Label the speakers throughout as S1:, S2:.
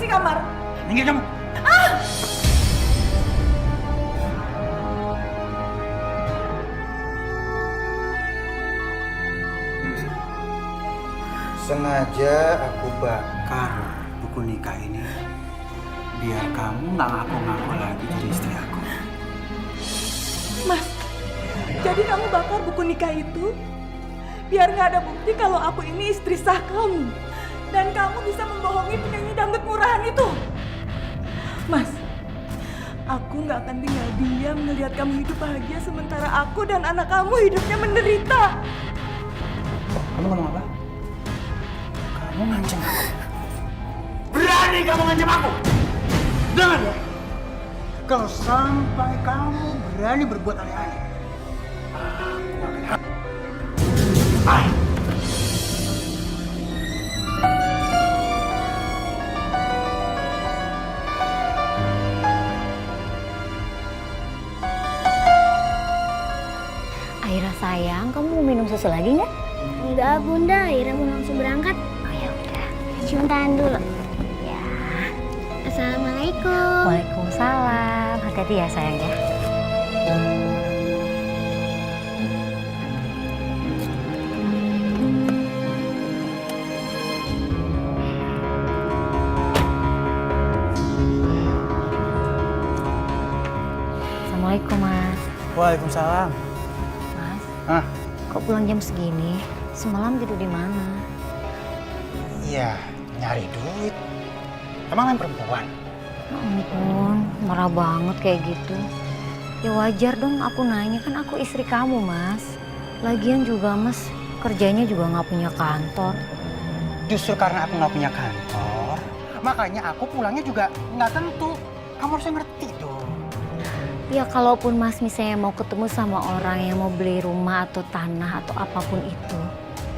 S1: kamar.
S2: Minggir kamu. Sengaja aku bakar buku nikah ini biar kamu nggak ngaku-ngaku lagi jadi istri aku.
S1: Mas, jadi kamu bakar buku nikah itu biar nggak ada bukti kalau aku ini istri sah kamu. Dan kamu bisa membohongi penyanyi dangdut murahan itu. Mas, aku nggak akan tinggal diam melihat kamu hidup bahagia sementara aku dan anak kamu hidupnya menderita.
S2: Kamu ngomong apa? Kamu ngancam aku. Berani kamu ngancam aku? Dengar ya. Kalau sampai kamu berani berbuat aneh-aneh, aku akan...
S3: Aira sayang, kamu mau minum susu lagi nggak?
S4: Enggak bunda, Ira mau langsung berangkat.
S3: Oh ya udah.
S4: Cium tangan dulu.
S3: Ya.
S4: Assalamualaikum.
S3: Waalaikumsalam. Hati-hati ya sayang ya. Assalamualaikum Mas.
S2: Waalaikumsalam.
S3: Mas,
S2: Hah?
S3: kok pulang jam segini? Semalam tidur di mana?
S2: Iya, nyari duit. Emang lain perempuan?
S3: Ya ampun, marah banget kayak gitu. Ya wajar dong aku nanya, kan aku istri kamu Mas. Lagian juga Mas kerjanya juga nggak punya kantor.
S2: Justru karena aku nggak punya kantor, makanya aku pulangnya juga nggak tentu. Kamu harusnya ngerti dong.
S3: Ya kalaupun Mas misalnya mau ketemu sama orang yang mau beli rumah atau tanah atau apapun itu,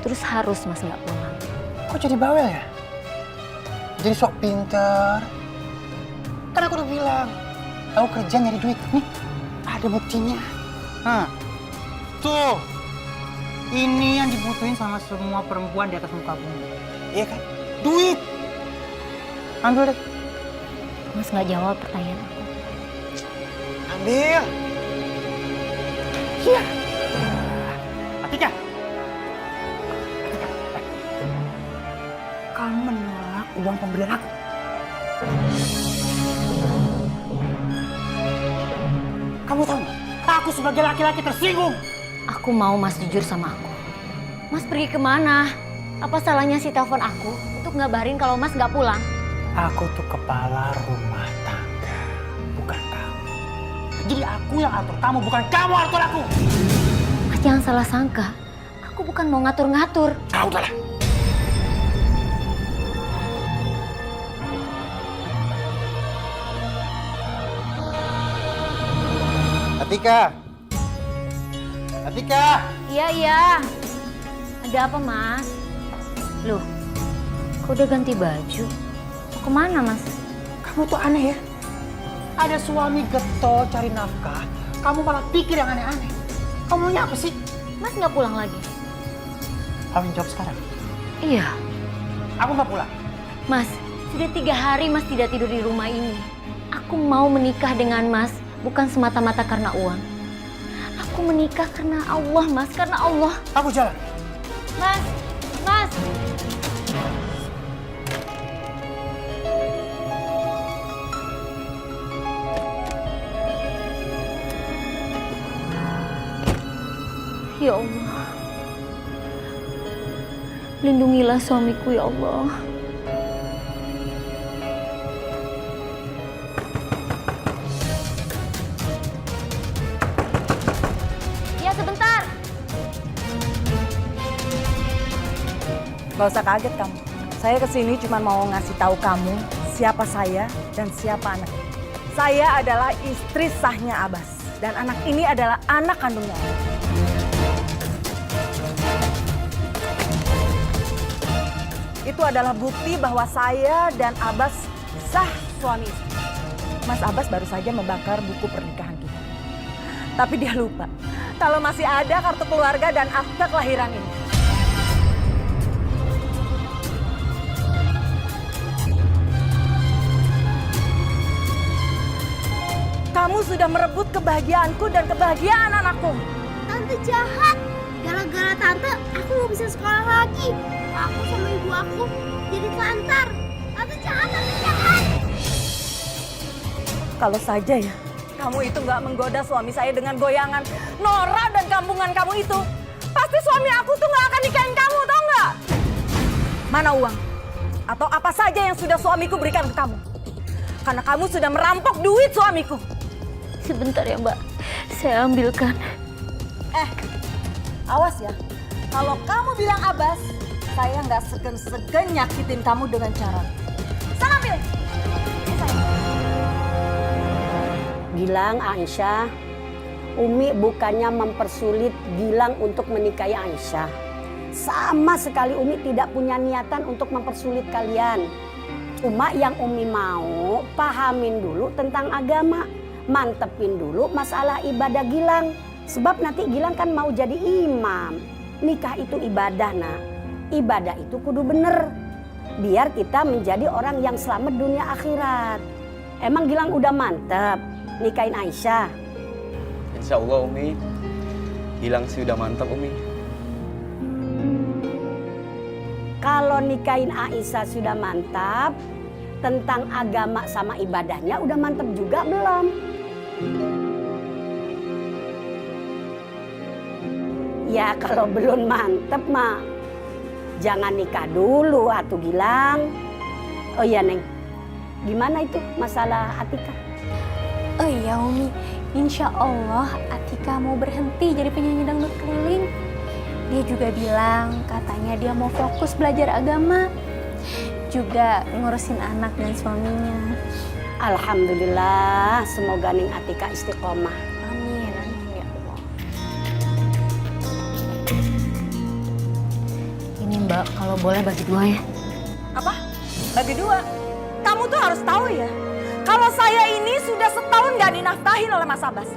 S3: terus harus Mas nggak pulang.
S2: Kok jadi bawel ya? Jadi sok pinter. Kan aku udah bilang, aku kerja nyari duit. Nih, ada buktinya. Hah. Tuh, ini yang dibutuhin sama semua perempuan di atas muka bumi. Iya kan? Duit. Ambil deh.
S3: Mas nggak jawab pertanyaan aku.
S2: Ambil. Iya. Atika. Kamu menolak uang pembelian aku. Kamu tahu nggak? Aku sebagai laki-laki tersinggung.
S3: Aku mau Mas jujur sama aku. Mas pergi kemana? Apa salahnya sih telepon aku untuk ngabarin kalau Mas nggak pulang?
S2: Aku tuh kepala rumah tangga, bukan kamu. Jadi aku yang atur kamu, bukan kamu atur aku.
S3: Mas jangan salah sangka. Aku bukan mau ngatur-ngatur.
S2: Ah, udahlah. Atika. Atika.
S3: Iya. Ada apa Mas? Loh, kok udah ganti baju? Mau kemana Mas?
S2: Kamu tuh aneh ya. Ada suami getol cari nafkah, kamu malah pikir yang aneh-aneh. Kamu maunya apa sih?
S3: Mas nggak pulang lagi?
S2: Kamu jawab sekarang.
S3: Iya.
S2: Aku nggak pulang.
S3: Mas, sudah 3 hari Mas tidak tidur di rumah ini. Aku mau menikah dengan Mas, bukan semata-mata karena uang. Aku menikah karena Allah, Mas, karena Allah.
S2: Aku jalan.
S3: Mas. Ya Allah. Lindungilah suamiku ya Allah. Ya sebentar.
S1: Gak usah kaget kamu. Saya kesini cuma mau ngasih tahu kamu siapa saya dan siapa anak. Saya adalah istri sahnya Abbas. Dan anak ini adalah anak kandungnya. Itu adalah bukti bahwa saya dan Abbas sah suami istri. Mas Abbas baru saja membakar buku pernikahan kita. Tapi dia lupa kalau masih ada kartu keluarga dan akta kelahiran ini. Kamu sudah merebut kebahagiaanku dan kebahagiaan anakku.
S4: Tante jahat. Gara-gara tante, aku gak bisa sekolah lagi. Aku sama ibu aku jadi telantar. Tante jahat, tante jahat.
S1: Kalau saja ya, kamu itu nggak menggoda suami saya dengan goyangan Nora dan kampungan kamu itu. Pasti suami aku tuh nggak akan nikahin kamu, tau nggak? Mana uang? Atau apa saja yang sudah suamiku berikan ke kamu? Karena kamu sudah merampok duit suamiku.
S3: Sebentar ya Mbak, saya ambilkan.
S1: Awas ya, kalau kamu bilang Abbas, saya nggak segan-segan nyakitin kamu dengan cara. Sana ambil. Ini saya.
S5: Gilang, Aisyah, Umi bukannya mempersulit Gilang untuk menikahi Aisyah. Sama sekali Umi tidak punya niatan untuk mempersulit kalian. Cuma yang Umi mau pahamin dulu tentang agama. Mantepin dulu masalah ibadah Gilang. Sebab nanti Gilang kan mau jadi imam. Nikah itu ibadah, nak. Ibadah itu kudu bener. Biar kita menjadi orang yang selamat dunia akhirat. Emang Gilang udah mantep nikahin Aisyah?
S6: Insya Allah Umi, Gilang sih udah mantap Umi.
S5: Kalau nikahin Aisyah sudah mantap, tentang agama sama ibadahnya udah mantap juga belum? Ya kalau belum mantep mah jangan nikah dulu atuh Gilang. Oh iya Neng, gimana itu masalah Atika?
S7: Oh iya Umi, insya Allah Atika mau berhenti jadi penyanyi dangdut keliling. Dia juga bilang katanya dia mau fokus belajar agama, juga ngurusin anak dan suaminya.
S5: Alhamdulillah, semoga Neng Atika istiqomah.
S7: Amin, amin ya Allah.
S3: Ini Mbak, kalau boleh bagi 2 ya.
S1: Apa? Bagi 2? Kamu tuh harus tahu ya, kalau saya ini sudah setahun gak dinafkahin oleh Mas Abbas.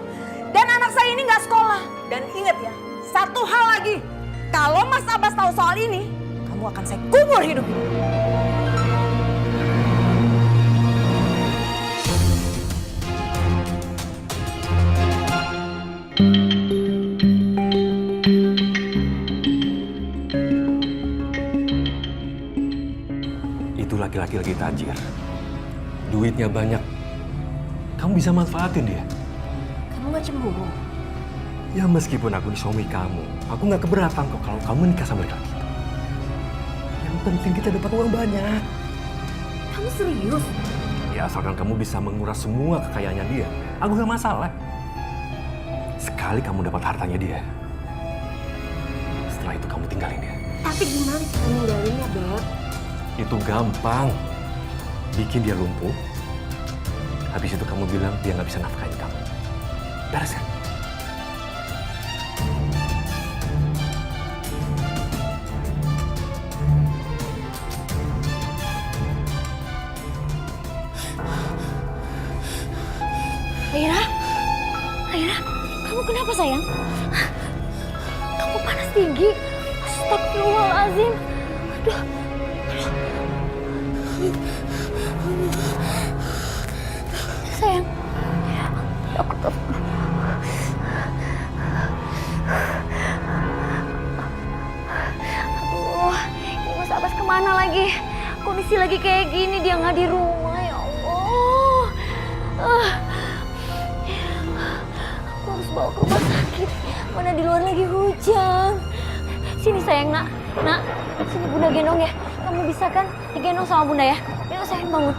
S1: Dan anak saya ini gak sekolah. Dan ingat ya, satu hal lagi. Kalau Mas Abbas tahu soal ini, kamu akan saya kubur hidup-hidup.
S8: Itu laki-laki lagi tajir. Duitnya banyak. Kamu bisa manfaatin dia.
S7: Kamu gak cemburu?
S8: Ya meskipun aku suami kamu, aku nggak keberatan kok kalau kamu nikah sama laki-laki itu. Yang penting kita dapat uang banyak.
S7: Kamu serius?
S8: Ya asalkan kamu bisa menguras semua kekayaannya dia, aku nggak masalah. Sekali kamu dapat hartanya dia, setelah itu kamu tinggalin dia.
S7: Tapi gimana cara ninggalinnya, Beb?
S8: Itu gampang. Bikin dia lumpuh. Habis itu kamu bilang dia nggak bisa nafkahin kamu. Beres kan?
S7: Aira, kamu kenapa sayang? Kamu panas tinggi. Astagfirullahaladzim. Aduh. Sayang. Dokter. Aduh, ini Mas Abbas kemana lagi? Kondisi lagi kayak gini, dia nggak di rumah, ya Allah. Aku harus bawa ke rumah sakit. Mana di luar lagi hujan. Sini sayang, nak. Sini Bunda gendong ya. Kamu bisa kan digendong sama Bunda ya? Yuk sayang, bangun.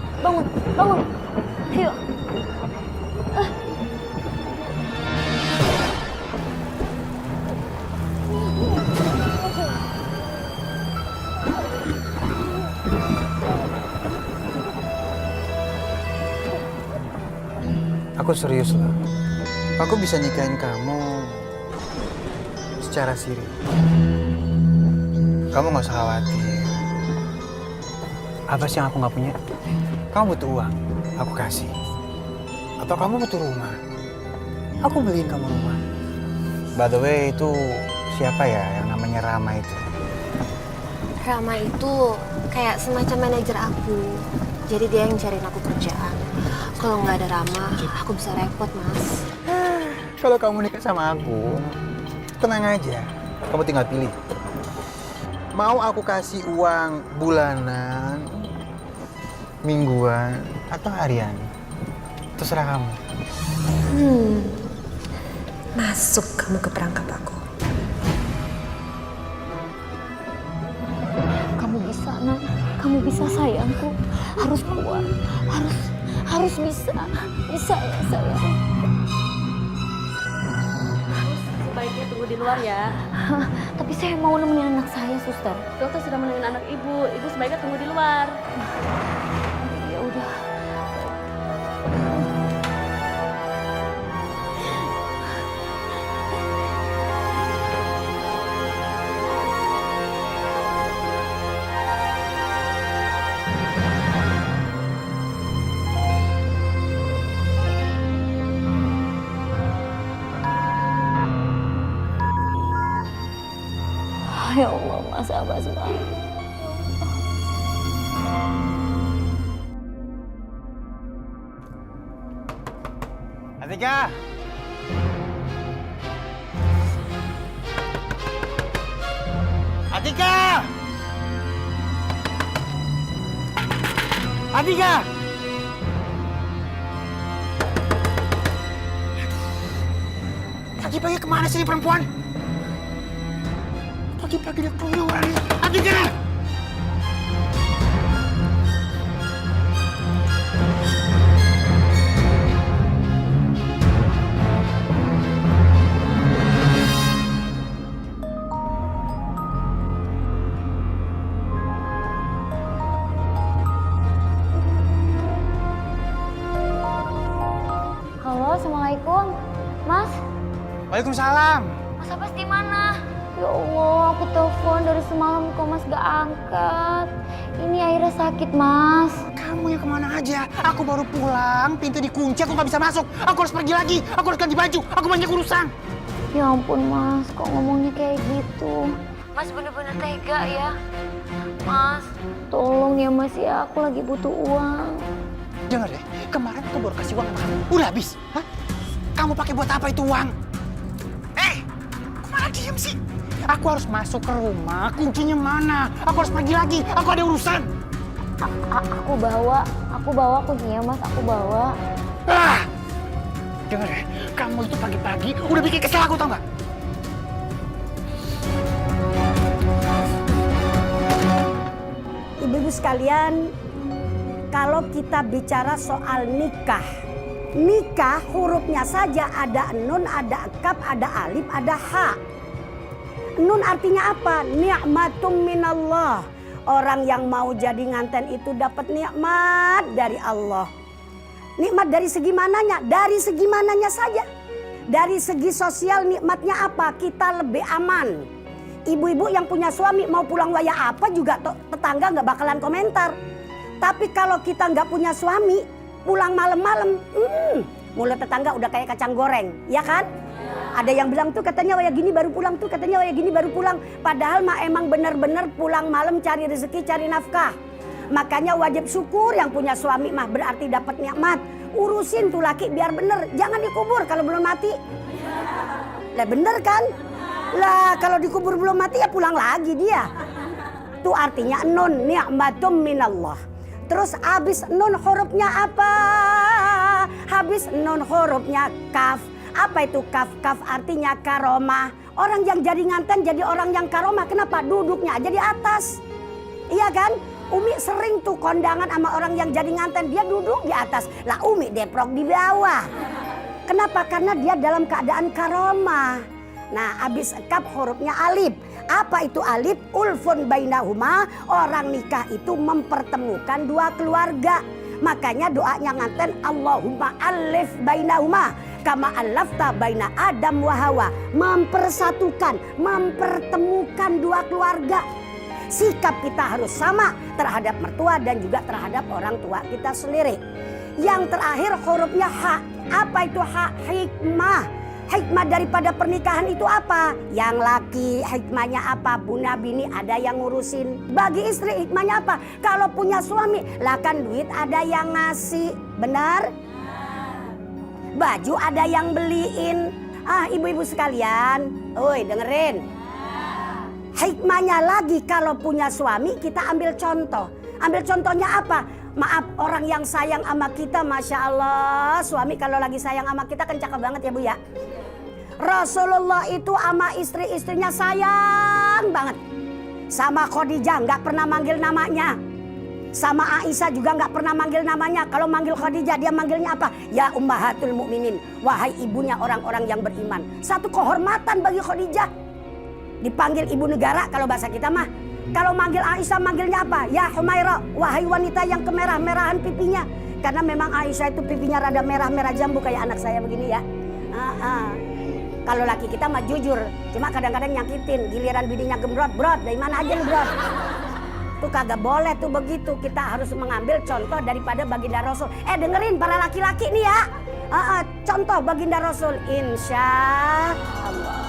S7: Yuk.
S2: Aku serius loh. Aku bisa nikahin kamu secara siri. Kamu gak usah khawatir. Apa sih yang aku gak punya? Kamu butuh uang, aku kasih. Atau kamu butuh rumah, aku beliin kamu rumah. By the way, itu siapa ya yang namanya Rama itu?
S7: Rama itu kayak semacam manajer aku. Jadi dia yang cariin aku kerjaan. Kalau nggak ada Rama, aku bisa repot, Mas.
S2: Kalau kamu nikah sama aku, tenang aja. Kamu tinggal pilih. Mau aku kasih uang bulanan, mingguan, atau harian? Terserah kamu.
S9: Masuk kamu ke perangkap aku.
S3: Kamu bisa, Nak. Kamu bisa, sayangku. Harus kuat. Harus bisa. Bisa ya, sayang.
S10: Sebaiknya tunggu di luar ya.
S3: Tapi saya mau nemenin anak saya, suster.
S10: Dokter sudah menemukan anak ibu. Ibu sebaiknya tunggu di luar.
S3: Ya udah. Ya Allah, Mas Abbas banget.
S2: Atika! Atika! Atika! Pagi-pagi kemana sih ini perempuan? Pagi-pagi udah keluar nih. Atika!
S3: Halo, Assalamualaikum. Mas,
S2: Waalaikumsalam.
S3: Mas Abbas di mana? Ya Allah, aku telepon dari semalam kok Mas gak angkat. Ini akhirnya sakit, Mas.
S2: Kamu yang kemana aja? Aku baru pulang, pintu dikunci, aku nggak bisa masuk. Aku harus pergi lagi, aku harus ganti baju, aku banyak urusan.
S3: Ya ampun, Mas, kok ngomongnya kayak gitu? Mas bener-bener tega ya. Mas, tolong ya Mas ya, aku lagi butuh uang.
S2: Dengar deh, kemarin aku baru kasih uang sama kamu. Udah habis. Hah? Kamu pakai buat apa itu uang? Kok malah diem sih? Aku harus masuk ke rumah, kuncinya mana? Aku harus pergi lagi, aku ada urusan.
S3: Aku bawa kuncinya, Mas, aku bawa.
S2: Dengar deh, kamu itu pagi-pagi udah bikin kesel aku, tau nggak?
S5: Ibu-ibu sekalian, kalau kita bicara soal nikah, nikah hurufnya saja ada nun, ada kaf, ada alif, ada ha. Nun artinya apa? Ni'matum minallah. Orang yang mau jadi nganten itu dapat nikmat dari Allah. Nikmat dari segi mananya? Dari segi mananya saja. Dari segi sosial nikmatnya apa? Kita lebih aman. Ibu-ibu yang punya suami mau pulang waya apa juga tetangga nggak bakalan komentar. Tapi kalau kita nggak punya suami, pulang malam-malam, mulut tetangga udah kayak kacang goreng, ya kan? Ada yang bilang tuh katanya waya gini baru pulang tuh, katanya waya gini baru pulang. Padahal mah emang bener-bener pulang malam cari rezeki, cari nafkah. Makanya wajib syukur yang punya suami mah berarti dapat nikmat. Urusin tuh laki biar bener, jangan dikubur kalau belum mati. Lah bener kan? Lah kalau dikubur belum mati ya pulang lagi dia. Itu artinya nun, ni'matum minallah. Terus habis nun hurufnya apa? Habis nun hurufnya kaf. Apa itu kaf? Kaf artinya karomah. Orang yang jadi nganten jadi orang yang karomah. Kenapa? Duduknya aja di atas. Iya kan? Umi sering tuh kondangan sama orang yang jadi nganten. Dia duduk di atas. Lah Umi deprok di bawah. Kenapa? Karena dia dalam keadaan karomah. Nah habis kaf hurufnya alif. Apa itu alif? Ulfun bainahuma. Orang nikah itu mempertemukan dua keluarga. Makanya doanya nganten Allahumma alif bainahuma. Kama alafta baina Adam wa Hawa. Mempersatukan, mempertemukan dua keluarga. Sikap kita harus sama terhadap mertua dan juga terhadap orang tua kita sendiri. Yang terakhir hurufnya ha. Apa itu ha? Hikmah. Hikmah daripada pernikahan itu apa? Yang laki hikmahnya apa? Buna bini ada yang ngurusin. Bagi istri hikmahnya apa? Kalau punya suami, lah kan duit ada yang ngasih. Benar? baju ada yang beliin. Ibu-ibu sekalian, oi dengerin. Hikmahnya lagi kalau punya suami kita ambil contoh. Ambil contohnya apa? Maaf, orang yang sayang sama kita, Masya Allah. Suami kalau lagi sayang sama kita kan cakep banget ya Bu ya. Rasulullah itu sama istri-istrinya sayang banget. Sama Khadijah nggak pernah manggil namanya. Sama Aisyah juga nggak pernah manggil namanya. Kalau manggil Khadijah dia manggilnya apa? Ya Ummahatul Mukminin, wahai ibunya orang-orang yang beriman. Satu kehormatan bagi Khadijah. Dipanggil ibu negara kalau bahasa kita mah. Kalau manggil Aisyah manggilnya apa? Ya Humaira, wahai wanita yang kemerah-merahan pipinya. Karena memang Aisyah itu pipinya rada merah-merah jambu kayak anak saya begini ya. Kalau laki kita mah jujur, cuma kadang-kadang nyakitin. Giliran bininya gembrot, brot, dari mana aja lu brot? Tuh kagak boleh tuh begitu. Kita harus mengambil contoh daripada baginda Rasul. Dengerin para laki-laki nih ya. Contoh baginda Rasul, insya Allah.